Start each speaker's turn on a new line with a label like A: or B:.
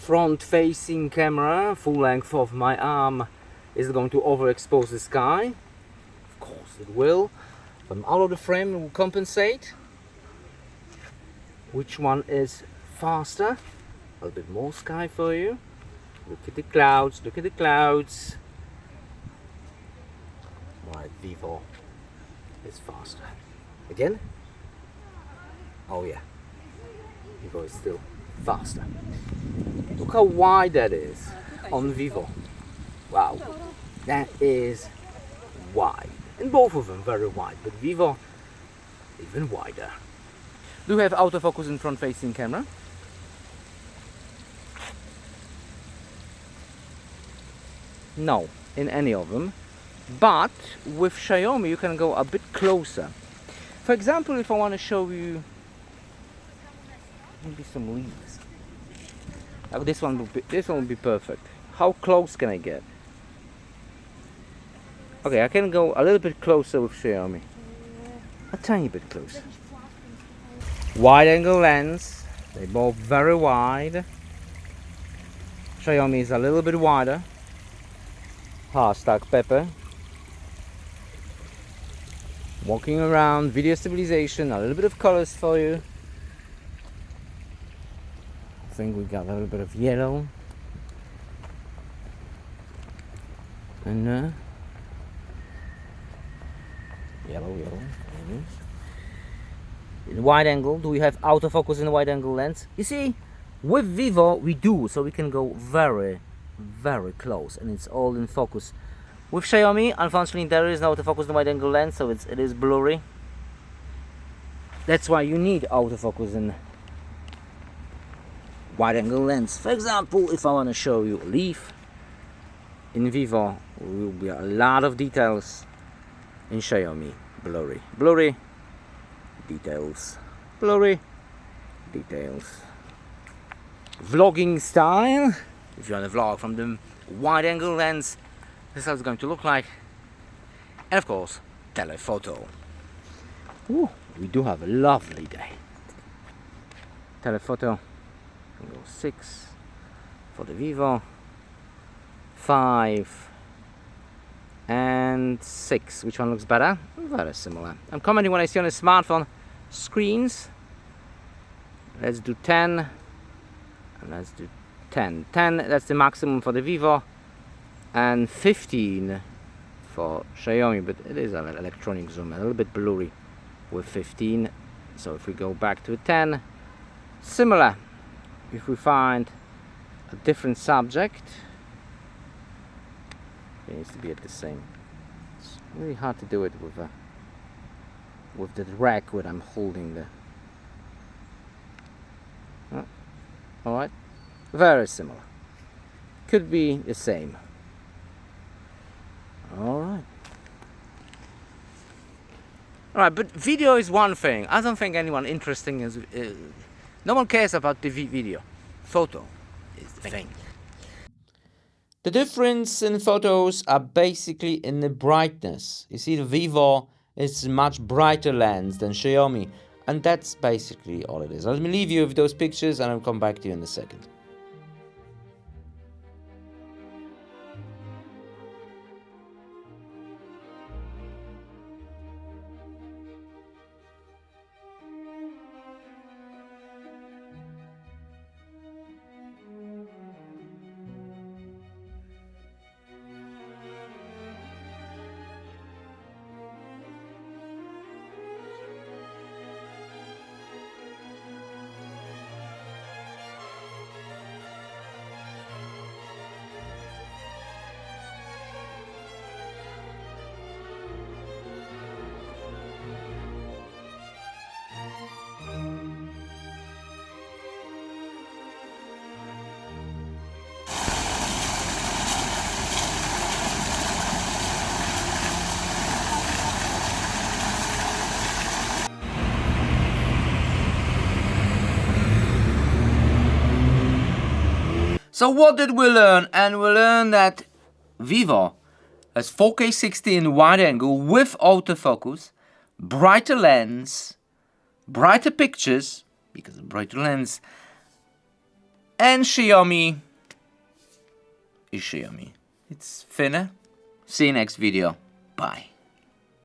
A: front-facing camera, full length of my arm, is going to overexpose the sky. Of course it will. But out of the frame it will compensate. Which one is faster? A little bit more sky for you. Look at the clouds, look at the clouds. Right, Vivo is faster. Again? Oh yeah, Vivo is still faster. Look how wide that is on Vivo. Wow, that is wide. And both of them very wide, but Vivo even wider. Do you have autofocus in front-facing camera? No, in any of them. But with Xiaomi you can go a bit closer. For example, if I want to show you maybe some leaves. Like this one will be perfect. How close can I get? Okay, I can go a little bit closer with Xiaomi. A tiny bit closer. Wide angle lens. They're both very wide. Xiaomi is a little bit wider. Hashtag Pepper. Walking around, video stabilization, a little bit of colors for you. I think we got a little bit of yellow. And yellow. In wide angle, do we have autofocus in the wide angle lens? You see, with Vivo we do, so we can go very, very close and it's all in focus. With Xiaomi, unfortunately, there is no autofocus in the wide angle lens, so it is blurry. That's why you need autofocus in wide angle lens. For example, if I want to show you a leaf, in Vivo will be a lot of details. In Xiaomi, blurry. Blurry details. Blurry details. Vlogging style. If you want to vlog from the wide angle lens, this is how it's going to look like. And of course, telephoto. Ooh, we do have a lovely day. Telephoto. We'll go 6 for the Vivo. 5 and 6. Which one looks better? Very similar. I'm commenting what I see on the smartphone screens. Let's do 10 and let's do 10. 10, that's the maximum for the Vivo, and 15 for Xiaomi, but it is an electronic zoom, a little bit blurry with 15. So if we go back to 10, similar. If we find a different subject, it needs to be at the same. It's really hard to do it with the rack when I'm holding the. All right, very similar. Could be the same. All right. All right, but video is one thing. I don't think anyone interesting is. No one cares about the video. Photo is the thing. The difference in photos are basically in the brightness. You see, the Vivo is a much brighter lens than Xiaomi, and that's basically all it is. Let me leave you with those pictures and I'll come back to you in a second. So what did we learn? And we learned that Vivo has 4K 60 in wide angle with autofocus, brighter lens, brighter pictures, because of brighter lens, And Xiaomi is Xiaomi. It's finna. See you next video. Bye.